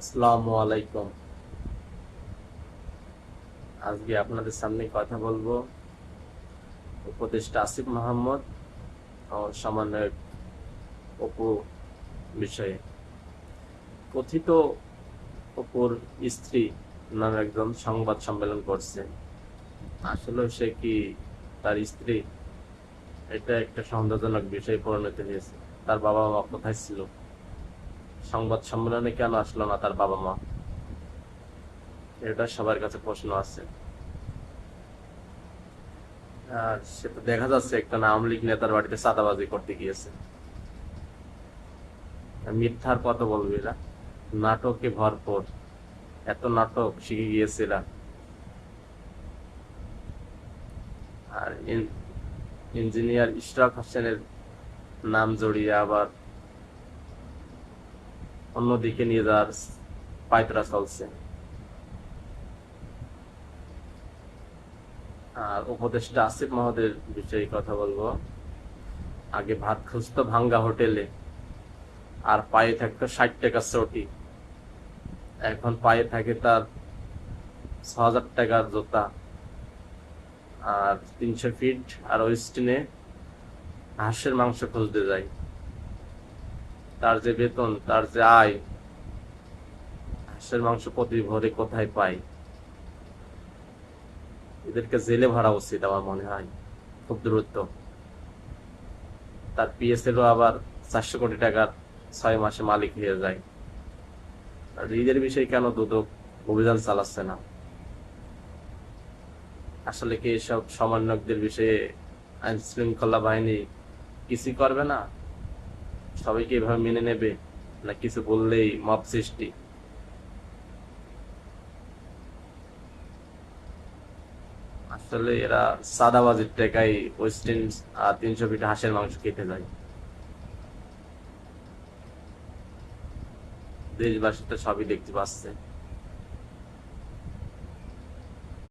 আসসালামু আলাইকুম। আজকে আপনাদের সামনে কথা বলবো উপদেষ্টা আসিফ মাহমুদ ও সমন্বয়ক অপু বিষয়ে। কথিত অপুর স্ত্রী নামে একজন সংবাদ সম্মেলন করছে। আসলে সে কি তার স্ত্রী? এটা একটা সন্দেহজনক বিষয়ে পরিণত হয়েছে। তার বাবা মা কোথায় ছিল? সংবাদ সম্মেলনে কেন আসলো না তার বাবা মা? এটা সবার কাছে প্রশ্ন আছে। আর সেটা দেখা যাচ্ছে একটা আওয়ামী লীগ নেতার বাড়িতে চাঁদাবাজি করতে গিয়েছে। মিথ্যার কত বলবি না, নাটকে ভরপুর। এত নাটক শিখে গিয়েছিলা। আর ইঞ্জিনিয়ার ইশরাক হোসেনের নাম জড়িয়ে আবার অন্যদিকে নিয়ে যাওয়ার পায়তারা চলছে। আর উপদেষ্টা আসিফ মাহমুদের বিষয়ে কথা বলবো। আগে ভাত খুঁজতো ভাঙ্গা হোটেলে, আর পায়ে থাকতো 60 টাকা চটি। এখন পায়ে থাকে তার 6,000 টাকার জুতা, আর 300 ফিট আর ওয়েস্টিনে হাঁসের মাংস খুঁজতে যায়। তার যে বেতন, তার যে আয়, হাঁসের মাংস প্রতি ভোরে কোথায় পায়? এদেরকে জেলে ভরা উচিত আমার মনে হয়, খুব দ্রুত। তার পিএসএল আবার 400 কোটি টাকার 6 মাসে মালিক হয়ে যায়। আর ঈদের বিষয়ে কেন দুদক অভিযান চালাচ্ছে না? আসলে কি এসব সমন্বয়কদের বিষয়ে আইন শৃঙ্খলা বাহিনী কিছুই করবে না? সবাইকে এভাবে মেনে নেবে, না কিছু বললেই মব সৃষ্টি? আসলে এরা সাদাবাজির টাকায় ওয়েস্টিন আর 300 ফিট হাঁসের মাংস খেতে যায়। দেশবাসী তো সবই দেখতে পাচ্ছে।